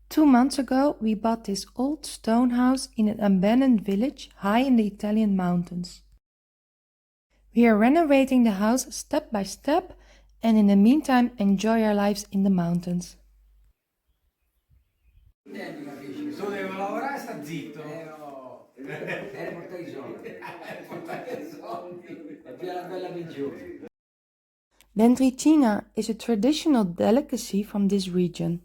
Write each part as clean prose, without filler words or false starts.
2 months ago, we bought this old stone house in an abandoned village high in the Italian mountains. We are renovating the house step by step and in the meantime enjoy our lives in the mountains. Tu devi lavorare e sta zitto. Portare i soldi. Portare i soldi. E via la bella pensione. Dendricina is a traditional delicacy from this region.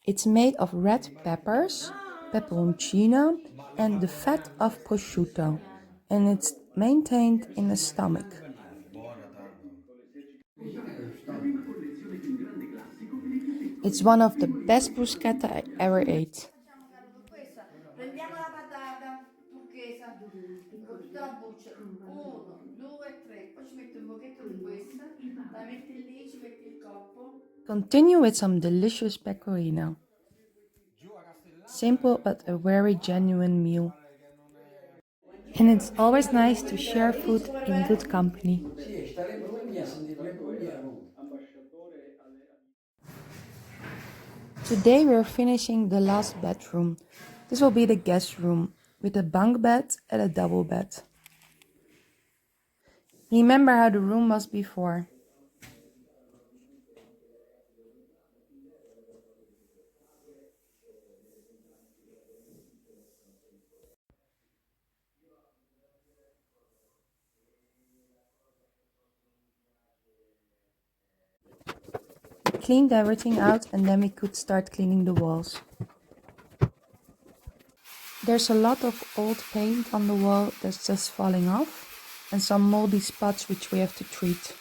It's made of red peppers, peperoncino, and the fat of prosciutto, and it's maintained in the stomach. It's one of the best bruschetta I ever ate. Prendiamo la patata turchesa con tutta la buccia, 1, 2, 3, poi ci metti un pochetto di questa, la metti lì, ci metti il coppo. Continue with some delicious pecorino. Simple but a very genuine meal. And it's always nice to share food in good company. Today we're finishing the last bedroom. This will be the guest room with a bunk bed and a double bed. Remember how the room was before. We cleaned everything out and then we could start cleaning the walls. There's a lot of old paint on the wall that's just falling off and some moldy spots which we have to treat.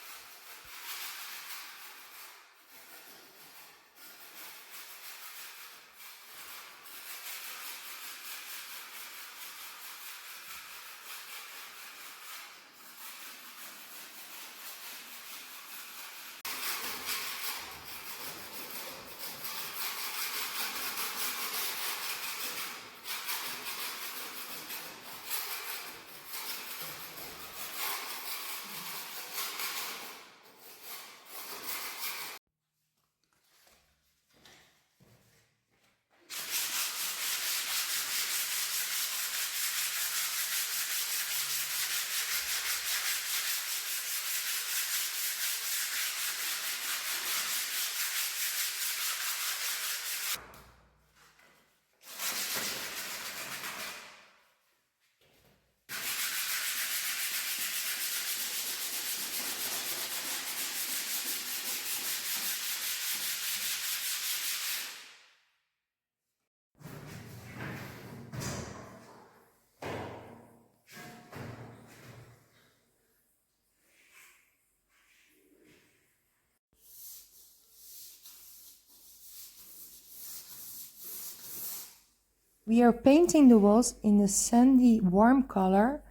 We are painting the walls in a sandy warm color,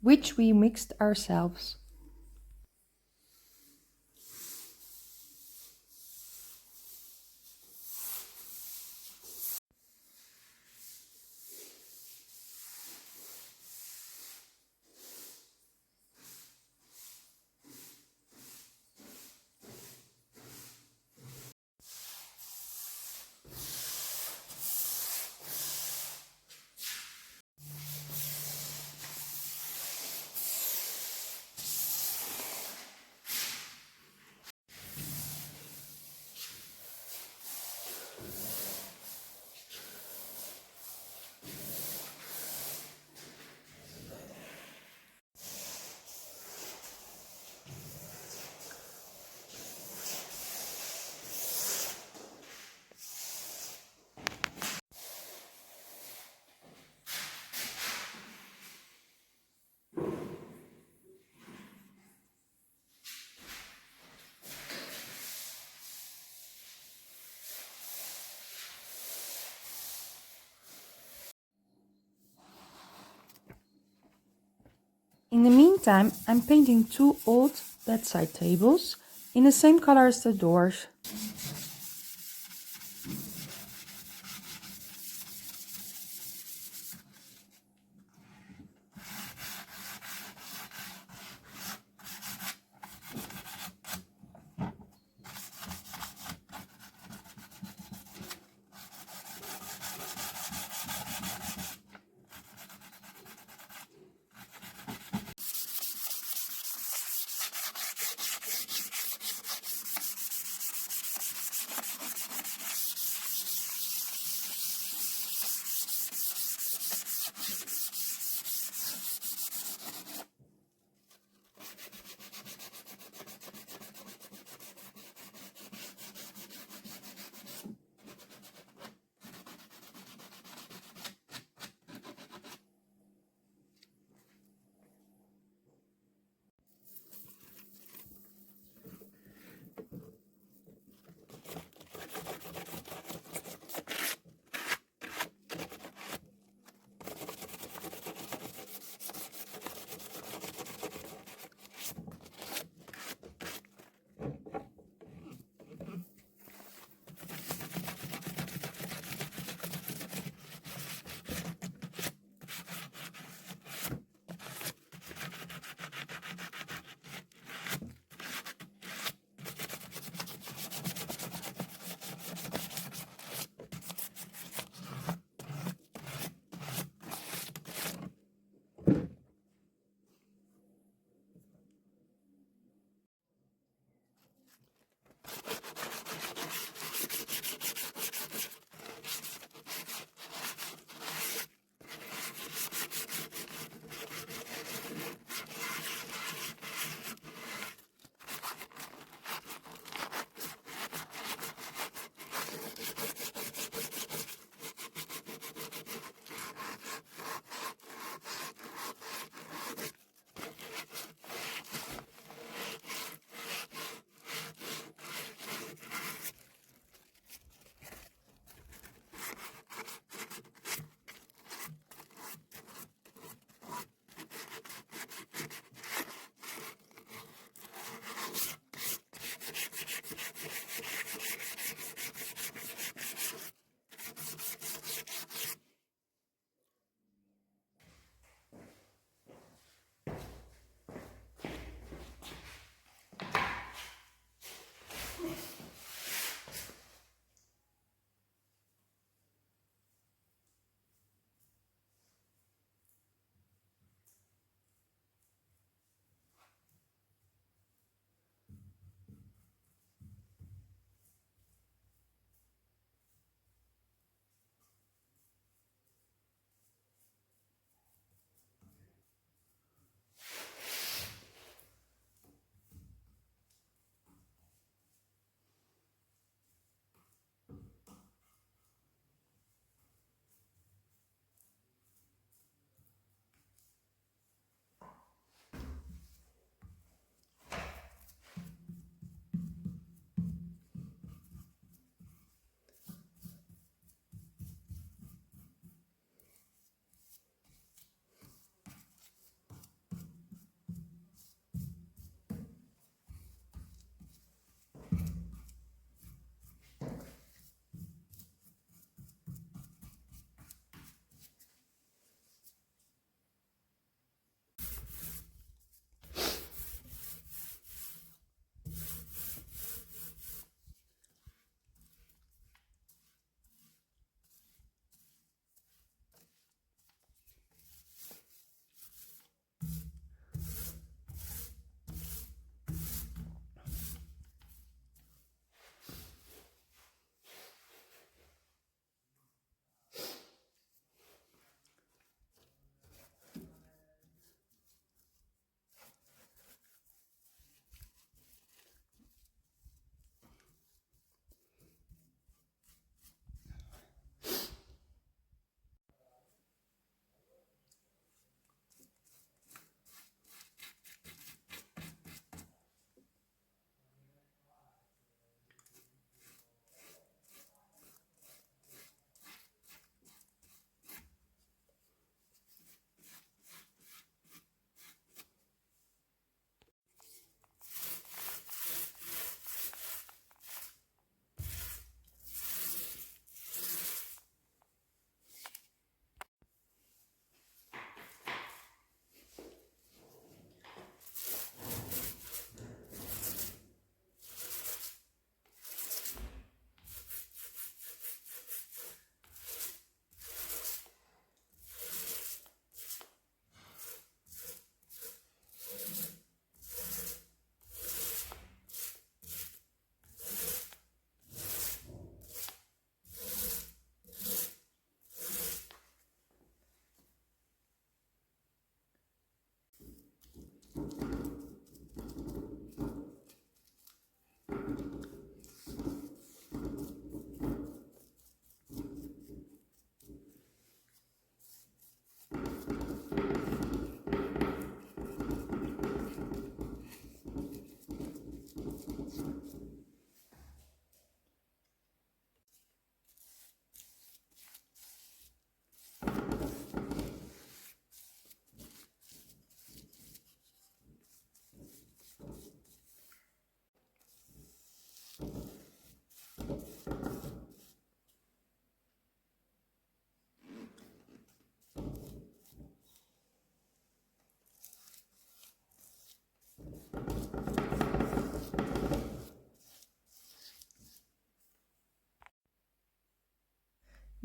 which we mixed ourselves. In the meantime, I'm painting two old bedside tables in the same color as the doors.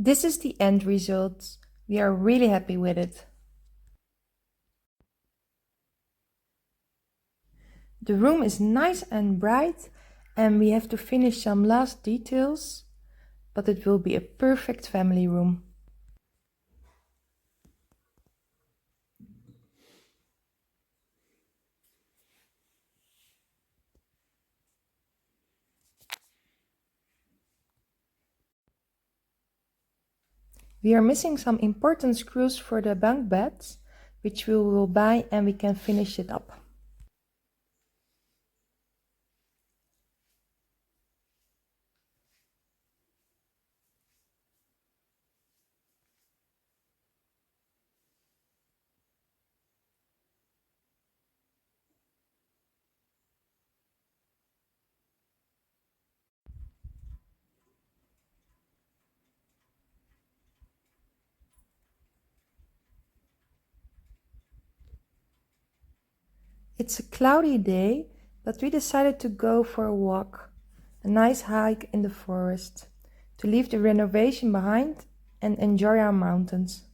This is the end result. We are really happy with it. The room is nice and bright and we have to finish some last details, but it will be a perfect family room. We are missing some important screws for the bunk beds, which we will buy and we can finish it up. It's a cloudy day, but we decided to go for a walk, a nice hike in the forest, to leave the renovation behind and enjoy our mountains.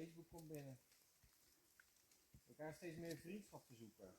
Facebook komt binnen. Elkaar steeds meer vriendschap te zoeken.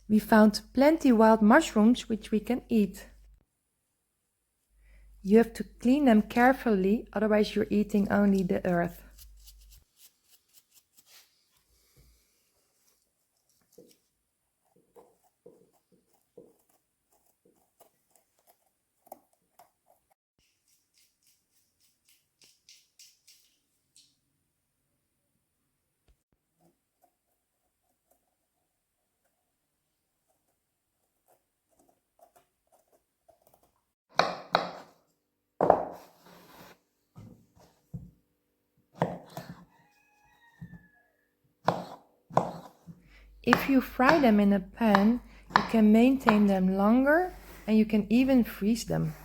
We found plenty wild mushrooms which we can eat. You have to clean them carefully, otherwise you're eating only the earth. If you fry them in a pan, you can maintain them longer and you can even freeze them.